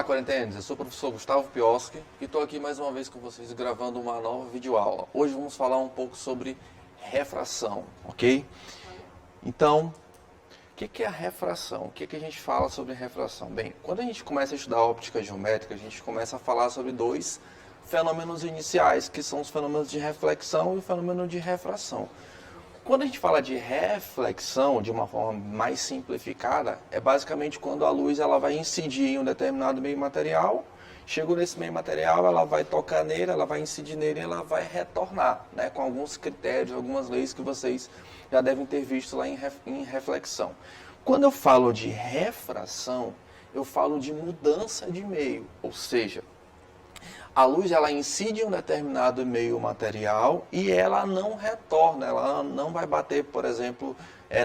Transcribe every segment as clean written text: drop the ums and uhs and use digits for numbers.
quarentenas, eu sou o professor Gustavo Pioski e estou aqui mais uma vez com vocês gravando uma nova videoaula. Hoje vamos falar um pouco sobre refração, ok? Então, o que é a refração? O que a gente fala sobre refração? Bem, quando a gente começa a estudar óptica geométrica, a gente começa a falar sobre dois fenômenos iniciais, que são os fenômenos de reflexão e o fenômeno de refração. Quando a gente fala de reflexão, de uma forma mais simplificada, é basicamente quando a luz ela vai incidir em um determinado meio material, chegou nesse meio material, ela vai tocar nele, ela vai incidir nele e ela vai retornar, né, com alguns critérios, algumas leis que vocês já devem ter visto lá em reflexão. Quando eu falo de refração, eu falo de mudança de meio, ou seja, a luz ela incide em um determinado meio material e ela não retorna, ela não vai bater, por exemplo,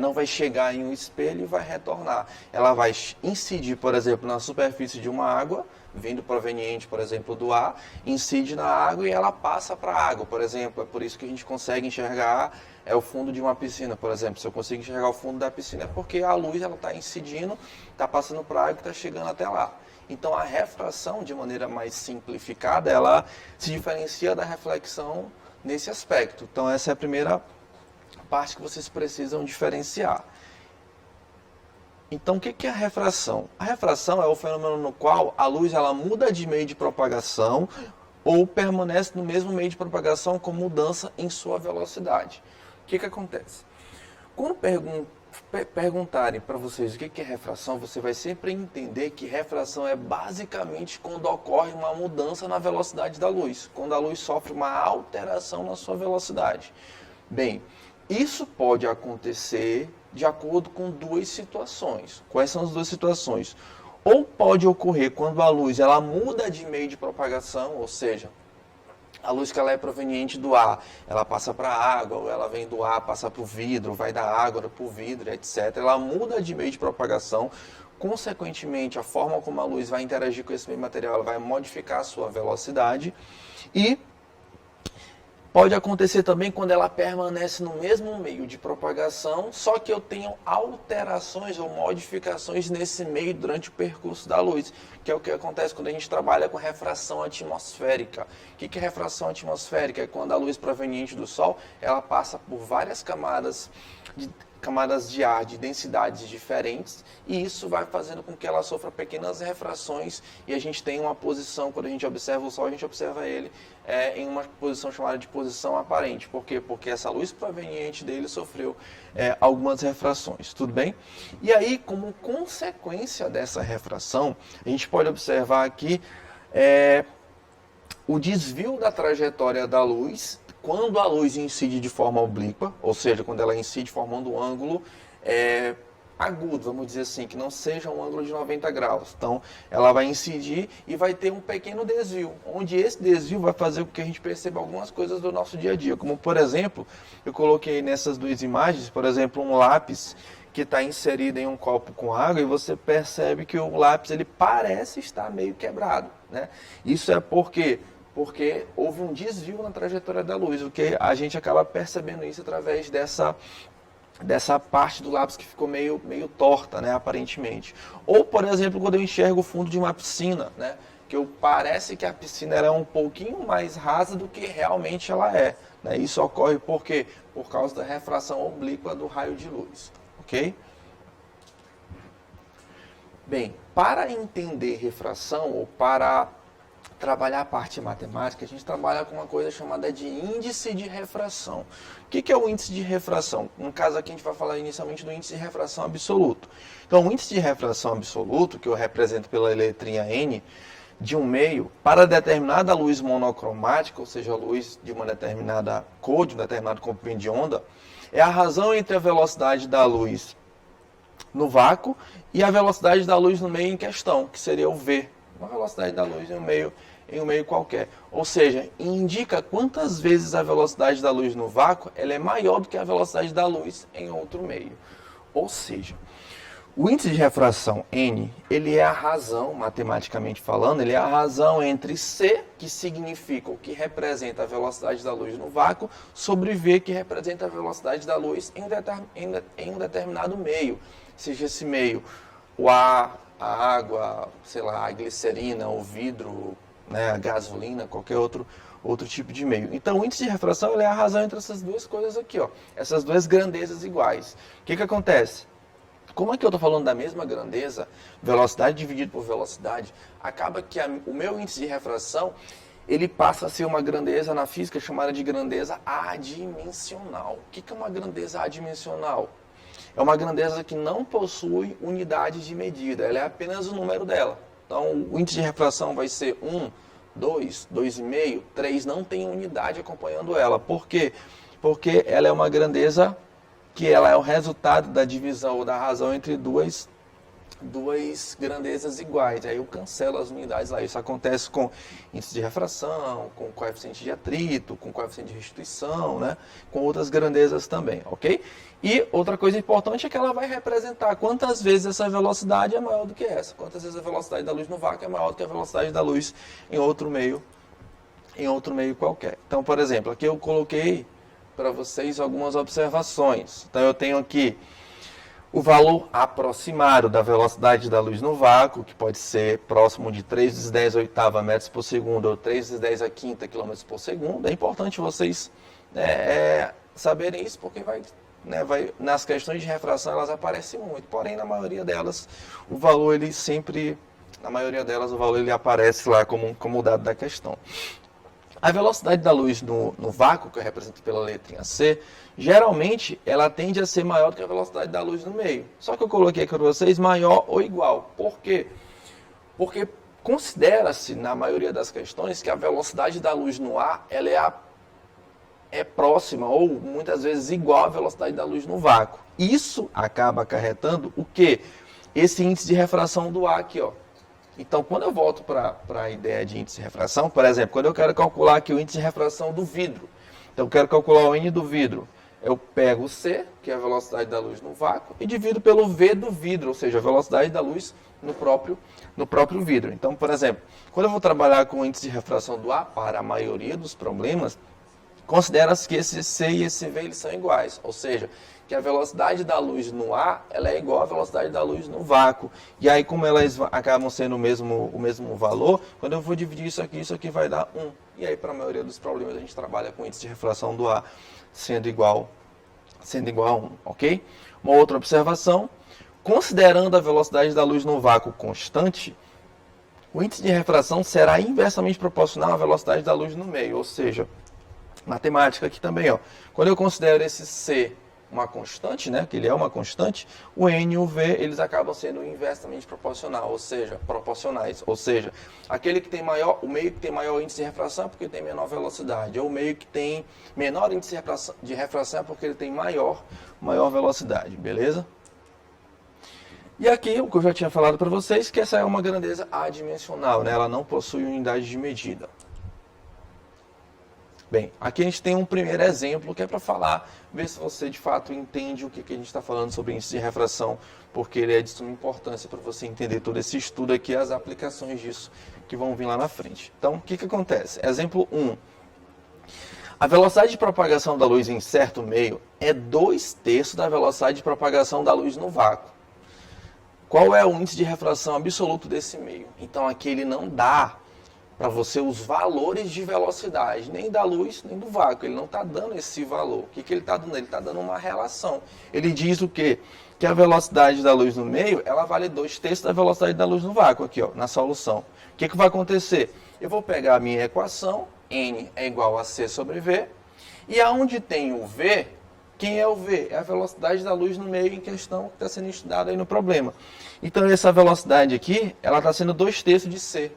não vai chegar em um espelho e vai retornar. Ela vai incidir, por exemplo, na superfície de uma água, vindo proveniente, por exemplo, do ar, incide na água e ela passa para a água, por exemplo. É por isso que a gente consegue enxergar o fundo de uma piscina, por exemplo. Se eu consigo enxergar o fundo da piscina é porque a luz está incidindo, está passando para a água e está chegando até lá. Então, a refração, de maneira mais simplificada, ela se diferencia da reflexão nesse aspecto. Então, essa é a primeira parte que vocês precisam diferenciar. Então, o que é a refração? A refração é o fenômeno no qual a luz ela muda de meio de propagação ou permanece no mesmo meio de propagação com mudança em sua velocidade. O que acontece? Quando perguntarem para vocês o que é refração, você vai sempre entender que refração é basicamente quando ocorre uma mudança na velocidade da luz, quando a luz sofre uma alteração na sua velocidade. Bem, isso pode acontecer de acordo com duas situações. Quais são as duas situações? Ou pode ocorrer quando a luz ela muda de meio de propagação, ou seja, a luz que ela é proveniente do ar, ela passa para a água, ou ela vem do ar, passa para o vidro, vai da água para o vidro, etc. Ela muda de meio de propagação, consequentemente, a forma como a luz vai interagir com esse meio material, ela vai modificar a sua velocidade. E pode acontecer também quando ela permanece no mesmo meio de propagação, só que eu tenho alterações ou modificações nesse meio durante o percurso da luz, que é o que acontece quando a gente trabalha com refração atmosférica. O que é refração atmosférica? É quando a luz proveniente do Sol, ela passa por várias camadas de ar de densidades diferentes e isso vai fazendo com que ela sofra pequenas refrações e a gente tem uma posição, quando a gente observa o Sol, a gente observa ele em uma posição chamada de posição aparente. Por quê? Porque essa luz proveniente dele sofreu algumas refrações, tudo bem? E aí, como consequência dessa refração, a gente pode observar aqui o desvio da trajetória da luz quando a luz incide de forma oblíqua, ou seja, quando ela incide formando um ângulo agudo, vamos dizer assim, que não seja um ângulo de 90 graus. Então, ela vai incidir e vai ter um pequeno desvio, onde esse desvio vai fazer com que a gente perceba algumas coisas do nosso dia a dia. Como, por exemplo, eu coloquei nessas duas imagens, por exemplo, um lápis que está inserido em um copo com água e você percebe que o lápis ele parece estar meio quebrado, né? Isso é porque houve um desvio na trajetória da luz, o que a gente acaba percebendo isso através dessa parte do lápis que ficou meio torta, né, aparentemente. Ou, por exemplo, quando eu enxergo o fundo de uma piscina, né, parece que a piscina era um pouquinho mais rasa do que realmente ela é. Né? Isso ocorre por quê? Por causa da refração oblíqua do raio de luz. Ok? Bem, para entender refração ou para trabalhar a parte matemática, a gente trabalha com uma coisa chamada de índice de refração. O que é o índice de refração? No caso aqui a gente vai falar inicialmente do índice de refração absoluto. Então, o índice de refração absoluto, que eu represento pela letrinha N, de um meio, para determinada luz monocromática, ou seja, a luz de uma determinada cor, de um determinado comprimento de onda, é a razão entre a velocidade da luz no vácuo e a velocidade da luz no meio em questão, que seria o V. Uma velocidade da luz em um meio qualquer. Ou seja, indica quantas vezes a velocidade da luz no vácuo ela é maior do que a velocidade da luz em outro meio. Ou seja, o índice de refração N, ele é a razão, matematicamente falando, ele é a razão entre C, que significa o que representa a velocidade da luz no vácuo, sobre V, que representa a velocidade da luz em um determinado meio. Seja esse meio o ar a água, sei lá, a glicerina, o vidro, né, a gasolina, qualquer outro tipo de meio. Então, o índice de refração ele é a razão entre essas duas coisas aqui, ó, essas duas grandezas iguais. O que acontece? Como aqui eu estou falando da mesma grandeza, velocidade dividido por velocidade, acaba que o meu índice de refração ele passa a ser uma grandeza na física chamada de grandeza adimensional. O que é uma grandeza adimensional? É uma grandeza que não possui unidade de medida, ela é apenas o número dela. Então, o índice de refração vai ser 1, 2, 2,5, 3, não tem unidade acompanhando ela. Por quê? Porque ela é uma grandeza que ela é o resultado da divisão ou da razão entre duas grandezas iguais. Aí eu cancelo as unidades lá. Isso acontece com índice de refração, com coeficiente de atrito, com coeficiente de restituição, né? Com outras grandezas também, ok? E outra coisa importante é que ela vai representar quantas vezes essa velocidade é maior do que essa. Quantas vezes a velocidade da luz no vácuo é maior do que a velocidade da luz em outro meio qualquer. Então, por exemplo, aqui eu coloquei para vocês algumas observações. Então, eu tenho aqui o valor aproximado da velocidade da luz no vácuo, que pode ser próximo de 3 vezes 10 a oitava metros por segundo ou 3 vezes 10 a quinta quilômetros por segundo. É importante vocês saberem isso, porque nas questões de refração elas aparecem muito. Porém, na maioria delas, o valor ele aparece lá como dado da questão. A velocidade da luz no vácuo, que eu represento pela letrinha C, geralmente ela tende a ser maior do que a velocidade da luz no meio. Só que eu coloquei aqui para vocês maior ou igual. Por quê? Porque considera-se, na maioria das questões, que a velocidade da luz no ar ela é próxima ou muitas vezes igual à velocidade da luz no vácuo. Isso acaba acarretando o quê? Esse índice de refração do ar aqui, ó. Então, quando eu volto para a ideia de índice de refração, por exemplo, quando eu quero calcular aqui o índice de refração do vidro, então eu quero calcular o N do vidro, eu pego o C, que é a velocidade da luz no vácuo, e divido pelo V do vidro, ou seja, a velocidade da luz no próprio vidro. Então, por exemplo, quando eu vou trabalhar com o índice de refração do ar, para a maioria dos problemas, considera-se que esse C e esse V eles são iguais, ou seja, que a velocidade da luz no ar ela é igual à velocidade da luz no vácuo. E aí, como elas acabam sendo o mesmo valor, quando eu vou dividir isso aqui vai dar 1. E aí, para a maioria dos problemas, a gente trabalha com índice de refração do ar sendo igual a 1, ok? Uma outra observação, considerando a velocidade da luz no vácuo constante, o índice de refração será inversamente proporcional à velocidade da luz no meio, ou seja, matemática aqui também, ó. Quando eu considero esse C uma constante, né, que ele é uma constante, o N e o V eles acabam sendo inversamente proporcionais, ou seja, aquele que tem o meio que tem maior índice de refração é porque tem menor velocidade, ou o meio que tem menor índice de refração é porque ele tem maior velocidade, beleza? E aqui, o que eu já tinha falado para vocês, que essa é uma grandeza adimensional, né, ela não possui unidade de medida. Bem, aqui a gente tem um primeiro exemplo que é para falar, ver se você de fato entende o que a gente está falando sobre índice de refração, porque ele é de suma importância para você entender todo esse estudo aqui, as aplicações disso que vão vir lá na frente. Então, o que acontece? Exemplo 1. A velocidade de propagação da luz em certo meio é 2/3 da velocidade de propagação da luz no vácuo. Qual é o índice de refração absoluto desse meio? Então, aqui ele não dá para você os valores de velocidade, nem da luz, nem do vácuo. Ele não está dando esse valor. O que ele está dando? Ele está dando uma relação. Ele diz o quê? Que a velocidade da luz no meio, ela vale 2/3 da velocidade da luz no vácuo, aqui, ó, na solução. O que vai acontecer? Eu vou pegar a minha equação, N é igual a C sobre V, e aonde tem o V, quem é o V? É a velocidade da luz no meio em questão que está sendo estudada aí no problema. Então, essa velocidade aqui, ela está sendo 2/3 de C.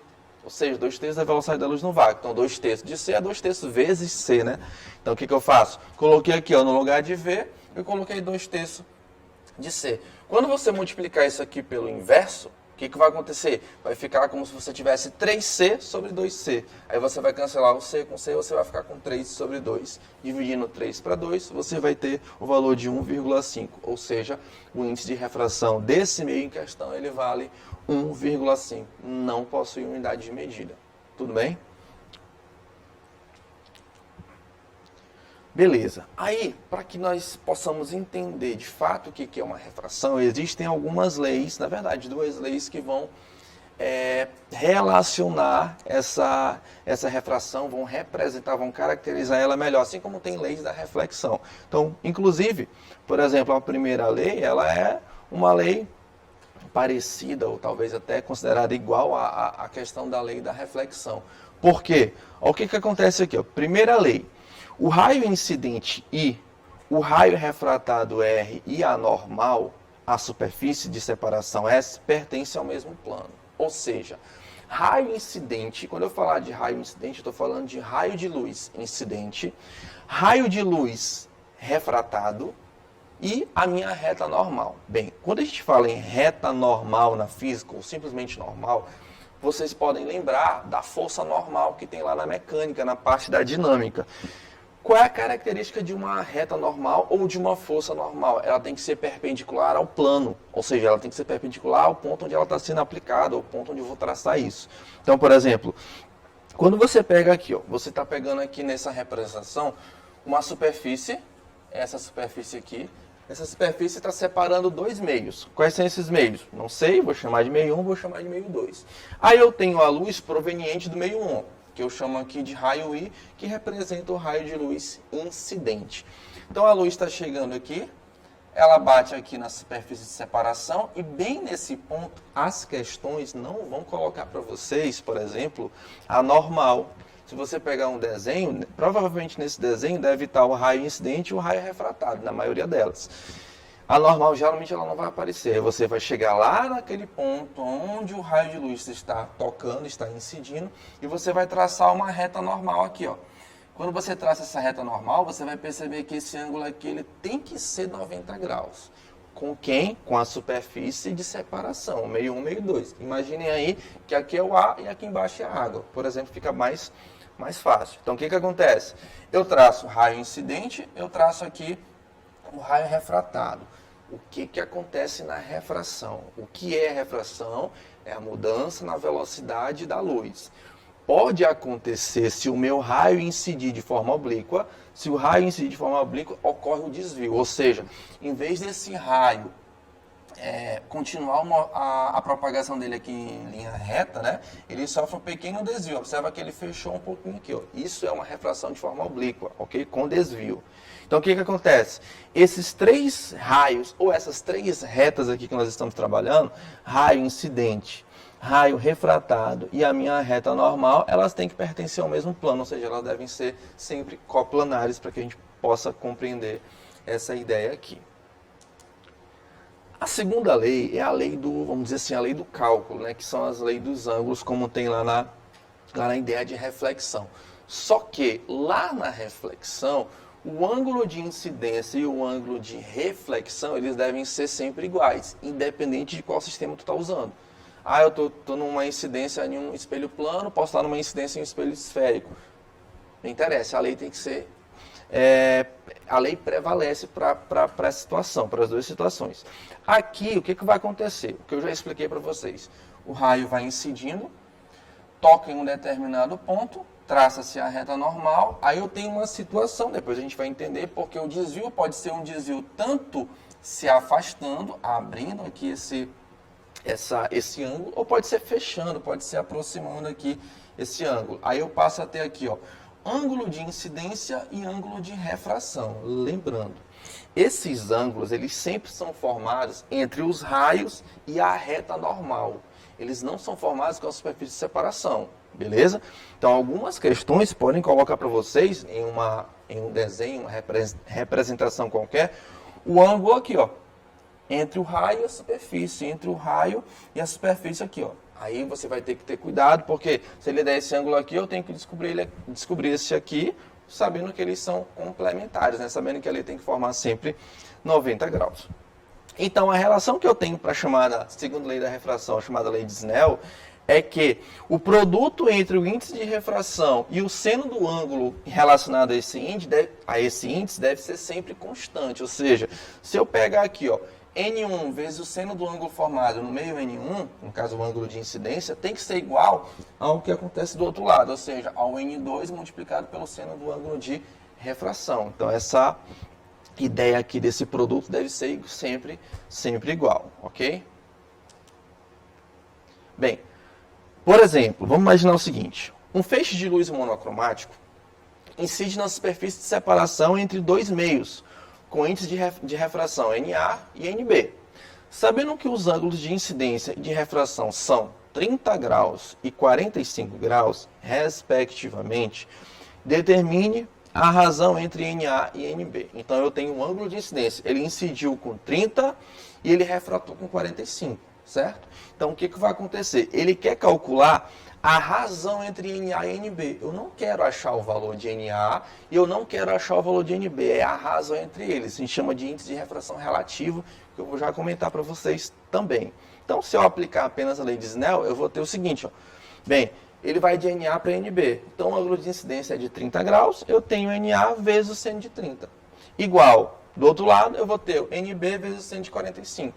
Ou seja, 2/3 da velocidade da luz no vácuo. Então, 2/3 de C é 2/3 vezes C, né? Então, o que eu faço? Coloquei aqui, ó, no lugar de V, eu coloquei 2/3 de C. Quando você multiplicar isso aqui pelo inverso, o que vai acontecer? Vai ficar como se você tivesse 3C sobre 2C. Aí você vai cancelar o C com C, você vai ficar com 3 sobre 2. Dividindo 3 para 2, você vai ter o valor de 1,5. Ou seja, o índice de refração desse meio em questão, ele vale 1,5. Não possui unidade de medida. Tudo bem? Beleza. Aí, para que nós possamos entender de fato o que é uma refração, existem algumas leis, na verdade, duas leis que vão relacionar essa refração, vão representar, vão caracterizar ela melhor, assim como tem leis da reflexão. Então, inclusive, por exemplo, a primeira lei, ela é uma lei parecida, ou talvez até considerada igual à questão da lei da reflexão. Por quê? O que acontece aqui? Ó. Primeira lei, o raio incidente I, o raio refratado R e a normal, a superfície de separação S, pertencem ao mesmo plano. Ou seja, raio incidente, quando eu falar de raio incidente, eu estou falando de raio de luz incidente, raio de luz refratado e a minha reta normal. Bem, quando a gente fala em reta normal na física, ou simplesmente normal, vocês podem lembrar da força normal que tem lá na mecânica, na parte da dinâmica. Qual é a característica de uma reta normal ou de uma força normal? Ela tem que ser perpendicular ao plano, ou seja, ela tem que ser perpendicular ao ponto onde ela está sendo aplicada, ao ponto onde eu vou traçar isso. Então, por exemplo, quando você pega aqui, ó, você está pegando aqui nessa representação uma superfície, essa superfície aqui, essa superfície está separando dois meios. Quais são esses meios? Não sei, vou chamar de meio 1, vou chamar de meio 2. Aí eu tenho a luz proveniente do meio 1. Que eu chamo aqui de raio I, que representa o raio de luz incidente. Então a luz está chegando aqui, ela bate aqui na superfície de separação e bem nesse ponto as questões não vão colocar para vocês, por exemplo, a normal. Se você pegar um desenho, provavelmente nesse desenho deve estar o raio incidente e o raio refratado, na maioria delas. A normal, geralmente, ela não vai aparecer. Você vai chegar lá naquele ponto onde o raio de luz está tocando, está incidindo, e você vai traçar uma reta normal aqui, ó. Quando você traça essa reta normal, você vai perceber que esse ângulo aqui ele tem que ser 90 graus. Com quem? Com a superfície de separação, meio 1, meio 2. Imaginem aí que aqui é o ar e aqui embaixo é a água. Por exemplo, fica mais fácil. Então, o que acontece? Eu traço o raio incidente, eu traço aqui o raio refratado. O que acontece na refração? O que é refração? É a mudança na velocidade da luz. Pode acontecer se o meu raio incidir de forma oblíqua, se o raio incidir de forma oblíqua, ocorre o desvio. Ou seja, em vez desse raio continuar a propagação dele aqui em linha reta, né? Ele sofre um pequeno desvio. Observa que ele fechou um pouquinho aqui, ó. Isso é uma refração de forma oblíqua, ok? Com desvio. Então, o que acontece? Esses três raios, ou essas três retas aqui que nós estamos trabalhando, raio incidente, raio refratado e a minha reta normal, elas têm que pertencer ao mesmo plano, ou seja, elas devem ser sempre coplanares para que a gente possa compreender essa ideia aqui. A segunda lei é a lei do, vamos dizer assim, a lei do cálculo, né, que são as leis dos ângulos, como tem lá na ideia de reflexão. Só que lá na reflexão, o ângulo de incidência e o ângulo de reflexão, eles devem ser sempre iguais, independente de qual sistema tu está usando. Ah, eu estou numa incidência em um espelho plano, posso estar numa incidência em um espelho esférico. Não interessa, a lei tem que ser... a lei prevalece para essa situação, para as duas situações. Aqui, o que vai acontecer? O que eu já expliquei para vocês. O raio vai incidindo, toca em um determinado ponto, traça-se a reta normal, aí eu tenho uma situação, depois a gente vai entender, porque o desvio pode ser um desvio tanto se afastando, abrindo aqui esse ângulo, ou pode ser fechando, pode ser aproximando aqui esse ângulo. Aí eu passo a ter aqui, ó, ângulo de incidência e ângulo de refração. Lembrando, esses ângulos, eles sempre são formados entre os raios e a reta normal. Eles não são formados com a superfície de separação, beleza? Então, algumas questões podem colocar para vocês em um desenho, uma representação qualquer, o ângulo aqui, ó, entre o raio e a superfície, entre o raio e a superfície aqui, ó. Aí você vai ter que ter cuidado, porque se ele der esse ângulo aqui, eu tenho que descobrir esse aqui, sabendo que eles são complementares, né? Sabendo que ele tem que formar sempre 90 graus. Então, a relação que eu tenho para a chamada, segundo lei da refração, a chamada lei de Snell, é que o produto entre o índice de refração e o seno do ângulo relacionado a esse índice deve ser sempre constante. Ou seja, se eu pegar aqui, ó, N1 vezes o seno do ângulo formado no meio N1, no caso o ângulo de incidência, tem que ser igual ao que acontece do outro lado, ou seja, ao N2 multiplicado pelo seno do ângulo de refração. Então essa ideia aqui desse produto deve ser sempre igual, ok? Bem, por exemplo, vamos imaginar o seguinte, um feixe de luz monocromático incide na superfície de separação entre dois meios, com índice de refração NA e NB. Sabendo que os ângulos de incidência e de refração são 30 graus e 45 graus, respectivamente, determine a razão entre NA e NB. Então eu tenho um ângulo de incidência, ele incidiu com 30 e ele refratou com 45, certo? Então o que vai acontecer? Ele quer calcular a razão entre NA e NB. Eu não quero achar o valor de NA e eu não quero achar o valor de NB. É a razão entre eles. A gente chama de índice de refração relativo, que eu vou já comentar para vocês também. Então, se eu aplicar apenas a lei de Snell, eu vou ter o seguinte. Ó. Bem, ele vai de NA para NB. Então, o ângulo de incidência é de 30 graus. Eu tenho NA vezes o seno de 30. Igual, do outro lado, eu vou ter o NB vezes o seno de 45.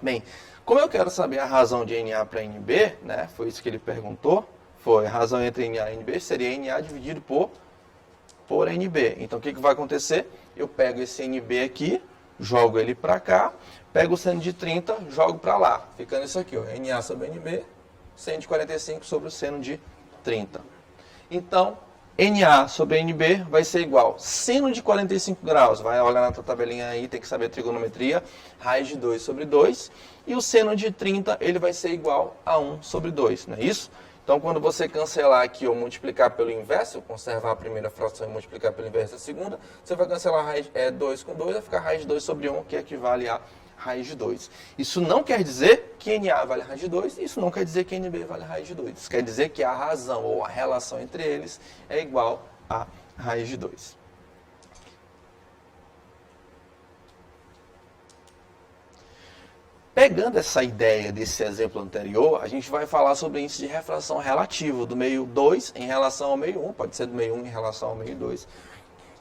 Bem, como eu quero saber a razão de NA para NB, né, foi isso que ele perguntou, foi a razão entre NA e NB, seria NA dividido por NB. Então, o que vai acontecer? Eu pego esse NB aqui, jogo ele para cá, pego o seno de 30, jogo para lá. Ficando isso aqui, ó, NA sobre NB, seno de 45 sobre o seno de 30. Então, NA sobre NB vai ser igual seno de 45 graus, vai olhar na tua tabelinha aí, tem que saber a trigonometria, raiz de 2 sobre 2, e o seno de 30 ele vai ser igual a 1 sobre 2, não é isso? Então, quando você cancelar aqui ou multiplicar pelo inverso, conservar a primeira fração e multiplicar pelo inverso a segunda, você vai cancelar 2 com 2, vai ficar raiz de 2 sobre 1, que equivale a raiz de 2. Isso não quer dizer que NA vale raiz de 2, isso não quer dizer que NB vale raiz de 2. Isso quer dizer que a razão ou a relação entre eles é igual a raiz de 2. Pegando essa ideia desse exemplo anterior, a gente vai falar sobre índice de refração relativo do meio 2 em relação ao meio 1, pode ser do meio 1 em relação ao meio 2.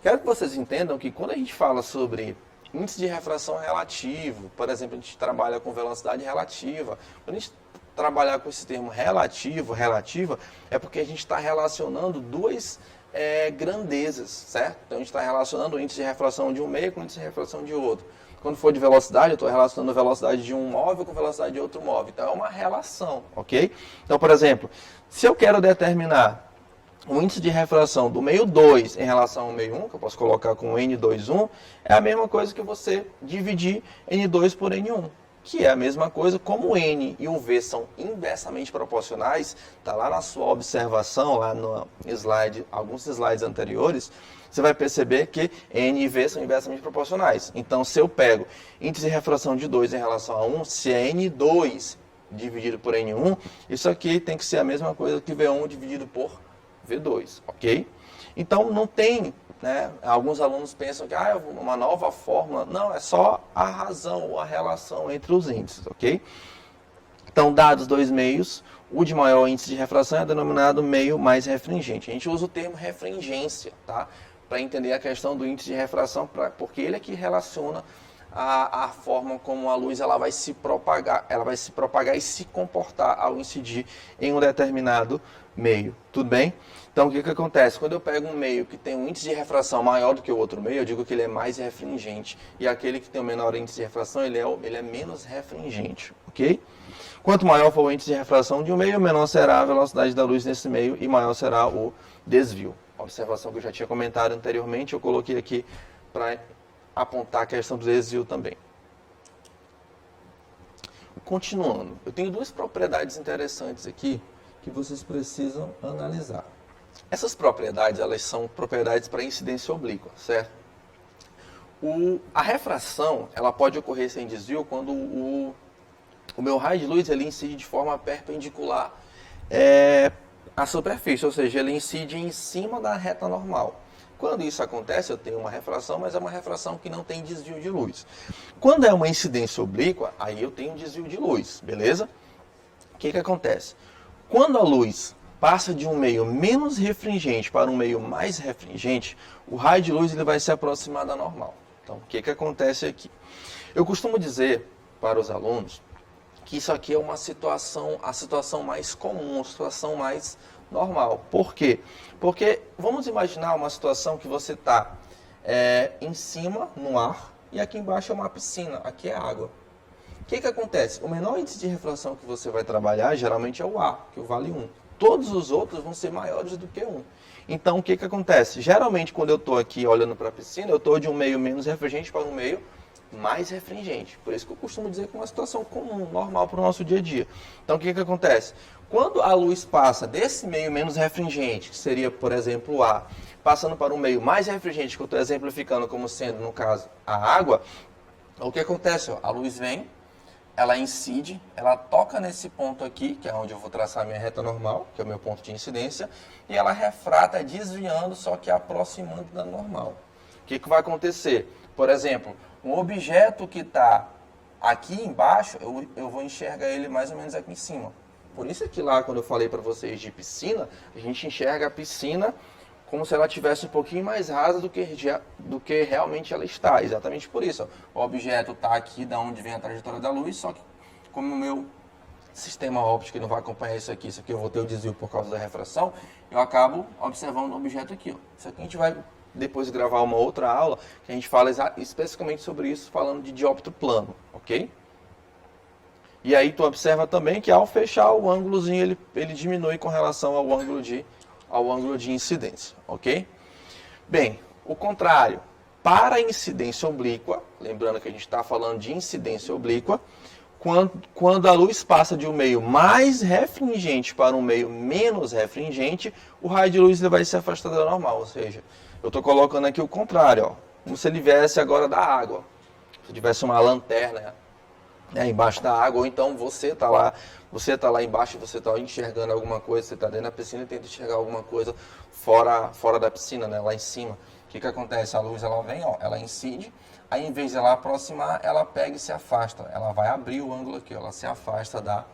Quero que vocês entendam que quando a gente fala sobre índice de refração relativo, por exemplo, a gente trabalha com velocidade relativa. Quando a gente trabalhar com esse termo relativo, relativa, é porque a gente está relacionando duas grandezas, certo? Então a gente está relacionando o índice de refração de um meio com o índice de refração de outro. Quando for de velocidade, eu estou relacionando a velocidade de um móvel com a velocidade de outro móvel. Então é uma relação, ok? Então, por exemplo, se eu quero determinar o índice de refração do meio 2 em relação ao meio 1, que eu posso colocar com N21, é a mesma coisa que você dividir N2 por N1, que é a mesma coisa, como o N e o V são inversamente proporcionais, está lá na sua observação, lá no slide, alguns slides anteriores, você vai perceber que N e V são inversamente proporcionais. Então, se eu pego índice de refração de 2 em relação a 1, se é N2 dividido por N1, isso aqui tem que ser a mesma coisa que V1 dividido por V2, ok? Então, não tem, né, alguns alunos pensam que uma nova fórmula. Não, é só a razão ou a relação entre os índices, ok? Então, dados dois meios, o de maior índice de refração é denominado meio mais refringente. A gente usa o termo refringência, tá? Para entender a questão do índice de refração, porque ele é que relaciona a forma como a luz ela vai se propagar e se comportar ao incidir em um determinado meio, tudo bem? Então, o que acontece? Quando eu pego um meio que tem um índice de refração maior do que o outro meio, eu digo que ele é mais refringente. E aquele que tem o menor índice de refração, ele é menos refringente, ok? Quanto maior for o índice de refração de um meio, menor será a velocidade da luz nesse meio e maior será o desvio. A observação que eu já tinha comentado anteriormente, eu coloquei aqui para apontar a questão do desvio também. Continuando, eu tenho duas propriedades interessantes aqui que vocês precisam analisar. Essas propriedades, elas são propriedades para incidência oblíqua, certo? A refração, ela pode ocorrer sem desvio quando o meu raio de luz ele incide de forma perpendicular à superfície, ou seja, ele incide em cima da reta normal. Quando isso acontece, eu tenho uma refração, mas é uma refração que não tem desvio de luz. Quando é uma incidência oblíqua, aí eu tenho desvio de luz, beleza? O que acontece? Quando a luz passa de um meio menos refringente para um meio mais refringente, o raio de luz ele vai se aproximar da normal. Então, o que acontece aqui? Eu costumo dizer para os alunos que isso aqui é uma situação, a situação mais comum, a situação mais normal. Por quê? Porque vamos imaginar uma situação que você está em cima, no ar, e aqui embaixo é uma piscina, aqui é água. O que acontece? O menor índice de refração que você vai trabalhar geralmente é o A, que vale 1. Todos os outros vão ser maiores do que 1. Então, o que acontece? Geralmente, quando eu estou aqui olhando para a piscina, eu estou de um meio menos refringente para um meio mais refringente. Por isso que eu costumo dizer que é uma situação comum, normal para o nosso dia a dia. Então, o que acontece? Quando a luz passa desse meio menos refringente, que seria, por exemplo, o A, passando para um meio mais refringente, que eu estou exemplificando como sendo, no caso, a água, o que acontece? A luz vem, ela incide, ela toca nesse ponto aqui, que é onde eu vou traçar a minha reta normal, que é o meu ponto de incidência, e ela refrata desviando, só que aproximando da normal. O que vai acontecer? Por exemplo, um objeto que está aqui embaixo, eu vou enxergar ele mais ou menos aqui em cima. Por isso que lá, quando eu falei para vocês de piscina, a gente enxerga a piscina como se ela tivesse um pouquinho mais rasa do que realmente ela está. Exatamente por isso. Ó. O objeto está aqui, da onde vem a trajetória da luz, só que como o meu sistema óptico não vai acompanhar isso aqui eu vou ter o desvio por causa da refração, eu acabo observando o objeto aqui. Ó. Isso aqui a gente vai depois gravar uma outra aula, que a gente fala especificamente sobre isso, falando de dióptro plano, ok? E aí tu observa também que ao fechar o ângulozinho, ele diminui com relação ao ângulo de incidência, ok? Bem, o contrário, para a incidência oblíqua, lembrando que a gente está falando de incidência oblíqua, quando a luz passa de um meio mais refringente para um meio menos refringente, o raio de luz ele vai se afastar da normal, ou seja, eu estou colocando aqui o contrário, ó, como se ele viesse agora da água, se tivesse uma lanterna embaixo da água, ou então você está lá embaixo, você está enxergando alguma coisa, você está dentro da piscina e tenta enxergar alguma coisa fora da piscina, né, lá em cima. O que acontece? A luz ela vem, ó, ela incide, aí em vez de ela aproximar, ela pega e se afasta. Ela vai abrir o ângulo aqui, ó, ela se afasta da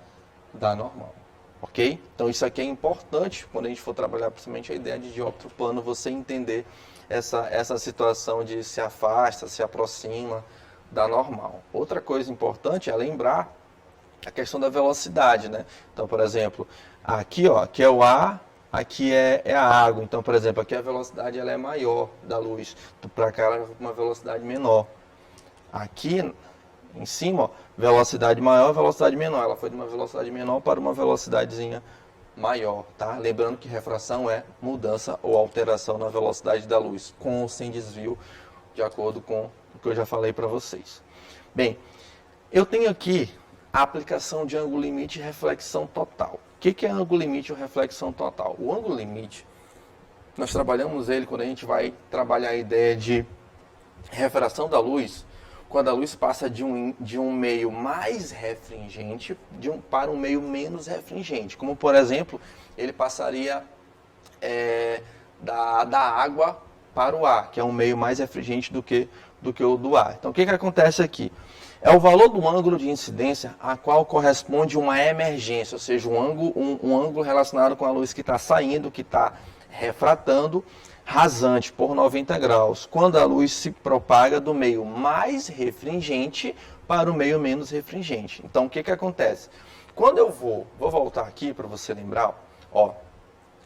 normal. Ok? Então isso aqui é importante quando a gente for trabalhar principalmente a ideia de dióptro plano, você entender essa situação de se afasta, se aproxima da normal. Outra coisa importante é lembrar a questão da velocidade, né? Então, por exemplo, aqui, ó, aqui é o ar, aqui é a água. Então, por exemplo, aqui a velocidade ela é maior da luz, para cá ela vai com uma velocidade menor. Aqui em cima, ó, velocidade maior, velocidade menor. Ela foi de uma velocidade menor para uma velocidadezinha maior, tá? Lembrando que refração é mudança ou alteração na velocidade da luz, com ou sem desvio, de acordo com o que eu já falei para vocês. Bem, eu tenho aqui a aplicação de ângulo limite e reflexão total. O que é ângulo limite ou reflexão total? O ângulo limite, nós trabalhamos ele quando a gente vai trabalhar a ideia de refração da luz, quando a luz passa de um meio mais refringente para um meio menos refringente. Como, por exemplo, ele passaria da água para o ar, que é um meio mais refringente do que o do ar. Então, o que acontece aqui? É o valor do ângulo de incidência a qual corresponde uma emergência, ou seja, um ângulo relacionado com a luz que está saindo, que está refratando, rasante por 90 graus, quando a luz se propaga do meio mais refringente para o meio menos refringente. Então, o que acontece? Quando eu vou voltar aqui para você lembrar, ó,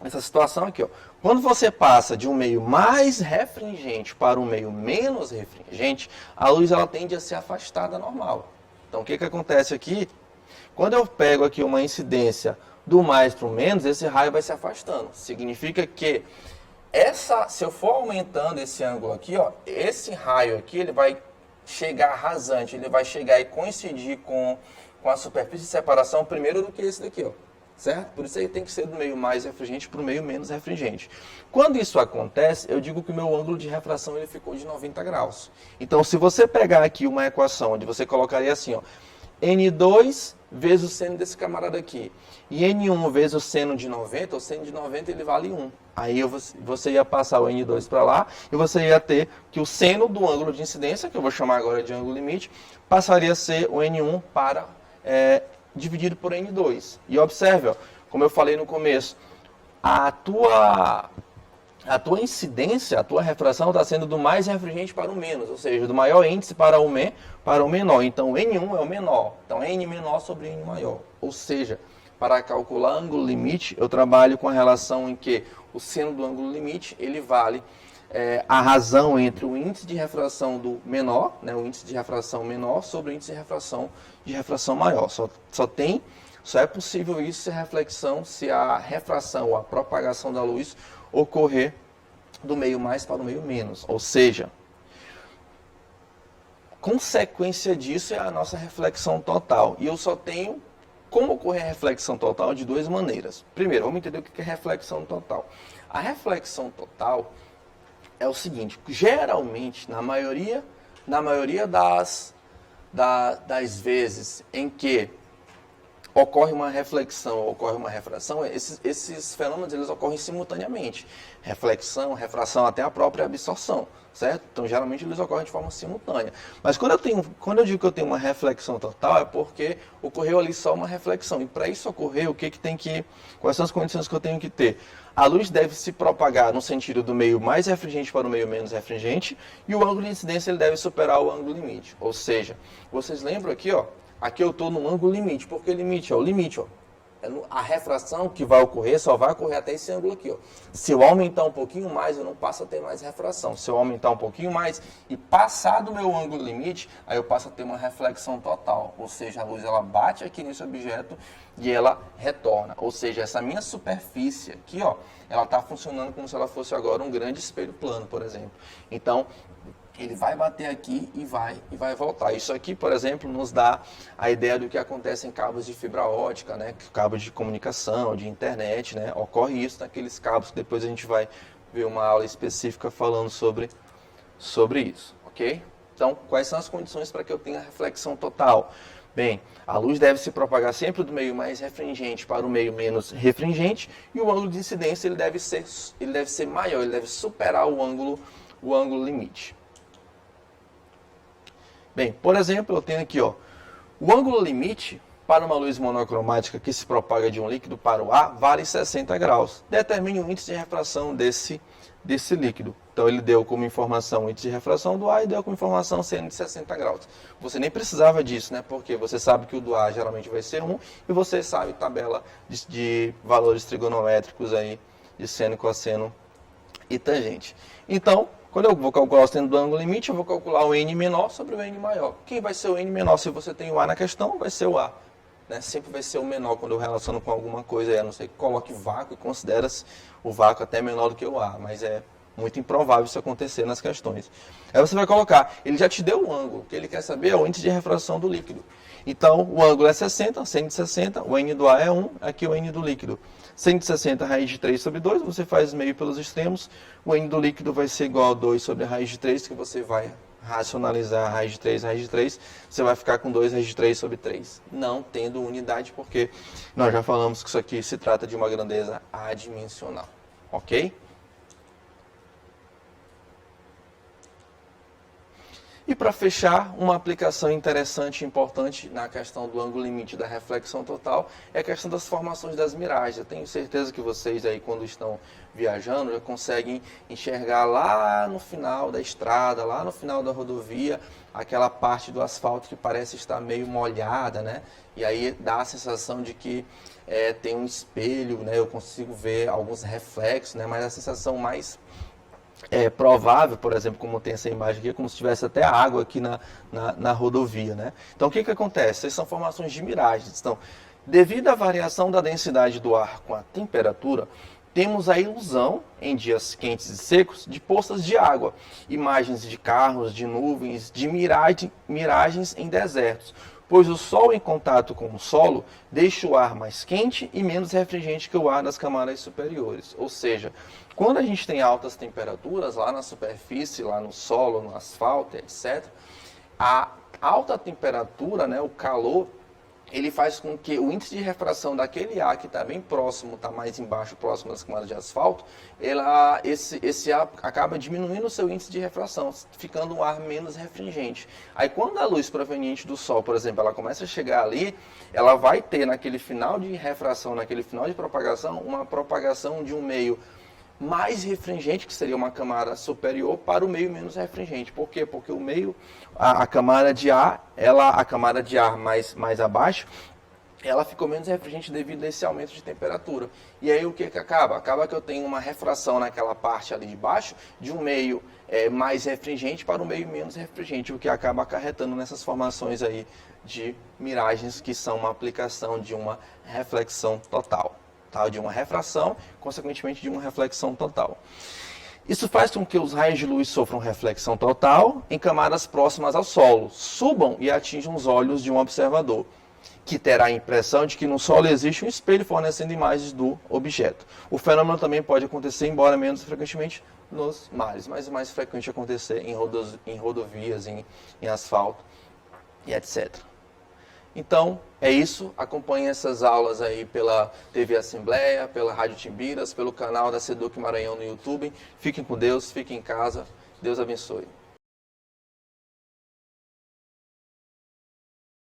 essa situação aqui, ó. Quando você passa de um meio mais refringente para um meio menos refringente, a luz ela tende a se afastar da normal. Então, o que acontece aqui? Quando eu pego aqui uma incidência do mais para o menos, esse raio vai se afastando. Significa que se eu for aumentando esse ângulo aqui, ó, esse raio aqui ele vai chegar rasante, ele vai chegar e coincidir com a superfície de separação primeiro do que esse daqui, ó. Certo? Por isso aí tem que ser do meio mais refringente para o meio menos refringente. Quando isso acontece, eu digo que o meu ângulo de refração ele ficou de 90 graus. Então, se você pegar aqui uma equação onde você colocaria assim, ó, N2 vezes o seno desse camarada aqui, e N1 vezes o seno de 90, o seno de 90 ele vale 1. Aí você ia passar o N2 para lá, e você ia ter que o seno do ângulo de incidência, que eu vou chamar agora de ângulo limite, passaria a ser o N1 dividido por N2. E observe, ó, como eu falei no começo, a tua a tua incidência, a tua refração está sendo do mais refringente para o menos, ou seja, do maior índice para o menor. Então, N1 é o menor. Então, N menor sobre N maior. Ou seja, para calcular ângulo limite, eu trabalho com a relação em que o seno do ângulo limite, ele vale a razão entre o índice de refração do menor, né, o índice de refração menor sobre o índice de refração maior. Só é possível isso se a refração ou a propagação da luz ocorrer do meio mais para o meio menos. Ou seja, consequência disso é a nossa reflexão total. E eu só tenho como ocorrer a reflexão total de duas maneiras. Primeiro, vamos entender o que é reflexão total. A reflexão total é o seguinte: geralmente, na maioria das vezes em que ocorre uma reflexão, ocorre uma refração, esses fenômenos eles ocorrem simultaneamente. Reflexão, refração, até a própria absorção, certo? Então, geralmente, eles ocorrem de forma simultânea. Mas quando eu digo que eu tenho uma reflexão total, é porque ocorreu ali só uma reflexão. E para isso ocorrer, quais são as condições que eu tenho que ter? A luz deve se propagar no sentido do meio mais refringente para o meio menos refringente, e o ângulo de incidência ele deve superar o ângulo limite. Ou seja, vocês lembram aqui, ó, aqui eu estou no ângulo limite. Por que limite? O limite, ó. A refração que vai ocorrer só vai ocorrer até esse ângulo aqui, ó. Se eu aumentar um pouquinho mais, eu não passo a ter mais refração. Se eu aumentar um pouquinho mais e passar do meu ângulo limite, aí eu passo a ter uma reflexão total. Ou seja, a luz ela bate aqui nesse objeto e ela retorna. Ou seja, essa minha superfície aqui, ó, ela está funcionando como se ela fosse agora um grande espelho plano, por exemplo. Então, ele vai bater aqui e vai voltar. Isso aqui, por exemplo, nos dá a ideia do que acontece em cabos de fibra ótica, né? Cabos de comunicação, de internet, né? Ocorre isso naqueles cabos que depois a gente vai ver uma aula específica falando sobre isso, ok? Então, quais são as condições para que eu tenha reflexão total? Bem, a luz deve se propagar sempre do meio mais refringente para o meio menos refringente, e o ângulo de incidência ele deve ser maior, ele deve superar o ângulo limite. Bem, por exemplo, eu tenho aqui, ó, o ângulo limite para uma luz monocromática que se propaga de um líquido para o ar vale 60 graus. Determine o índice de refração desse líquido. Então, ele deu como informação o índice de refração do ar e deu como informação seno de 60 graus. Você nem precisava disso, né? Porque você sabe que o do ar geralmente vai ser 1 e você sabe tabela de valores trigonométricos aí, de seno, cosseno e tangente. Então, quando eu vou calcular o seno do ângulo limite, eu vou calcular o N menor sobre o N maior. Quem vai ser o N menor? Se você tem o A na questão, vai ser o A. Né? Sempre vai ser o menor quando eu relaciono com alguma coisa. A não ser que coloque vácuo e considera-se o vácuo até menor do que o A. Mas é muito improvável isso acontecer nas questões. Aí você vai colocar, ele já te deu o ângulo. O que ele quer saber é o índice de refração do líquido. Então, o ângulo é 60, seno de 60, o N do A é 1, aqui o N do líquido. 160 raiz de 3 sobre 2, você faz meio pelos extremos, o N do líquido vai ser igual a 2 sobre a raiz de 3, que você vai racionalizar a raiz de 3, você vai ficar com 2 raiz de 3 sobre 3, não tendo unidade, porque nós já falamos que isso aqui se trata de uma grandeza adimensional, ok? E para fechar, uma aplicação interessante e importante na questão do ângulo limite da reflexão total é a questão das formações das miragens. Eu tenho certeza que vocês aí, quando estão viajando, já conseguem enxergar lá no final da estrada, lá no final da rodovia, aquela parte do asfalto que parece estar meio molhada, né? E aí dá a sensação de que tem um espelho, né? Eu consigo ver alguns reflexos, né? Mas a sensação mais provável, por exemplo, como tem essa imagem aqui, é como se tivesse até água aqui na rodovia, né? Então, o que acontece? Essas são formações de miragens. Então, devido à variação da densidade do ar com a temperatura, temos a ilusão, em dias quentes e secos, de poças de água, imagens de carros, de nuvens, de miragens em desertos, pois o Sol em contato com o solo deixa o ar mais quente e menos refrigerante que o ar das camadas superiores. Ou seja, quando a gente tem altas temperaturas lá na superfície, lá no solo, no asfalto, etc., a alta temperatura, né, o calor, ele faz com que o índice de refração daquele ar que está bem próximo, está mais embaixo, próximo das camadas de asfalto, esse ar acaba diminuindo o seu índice de refração, ficando um ar menos refringente. Aí quando a luz proveniente do Sol, por exemplo, ela começa a chegar ali, ela vai ter naquele final de refração, naquele final de propagação, uma propagação de um meio mais refringente, que seria uma camada superior, para o meio menos refringente. Por quê? Porque o meio, a camada de ar, a camada de ar mais abaixo, ela ficou menos refringente devido a esse aumento de temperatura. E aí o que acaba? Acaba que eu tenho uma refração naquela parte ali de baixo, de um meio mais refringente para um meio menos refringente, o que acaba acarretando nessas formações aí de miragens, que são uma aplicação de uma reflexão total. Tá? De uma refração, consequentemente de uma reflexão total. Isso faz com que os raios de luz sofram reflexão total em camadas próximas ao solo, subam e atinjam os olhos de um observador, que terá a impressão de que no solo existe um espelho fornecendo imagens do objeto. O fenômeno também pode acontecer, embora menos frequentemente, nos mares, mas é mais frequente acontecer em rodovias, em asfalto e etc. Então, é isso. Acompanhe essas aulas aí pela TV Assembleia, pela Rádio Timbiras, pelo canal da Seduc Maranhão no YouTube. Fiquem com Deus, fiquem em casa. Deus abençoe.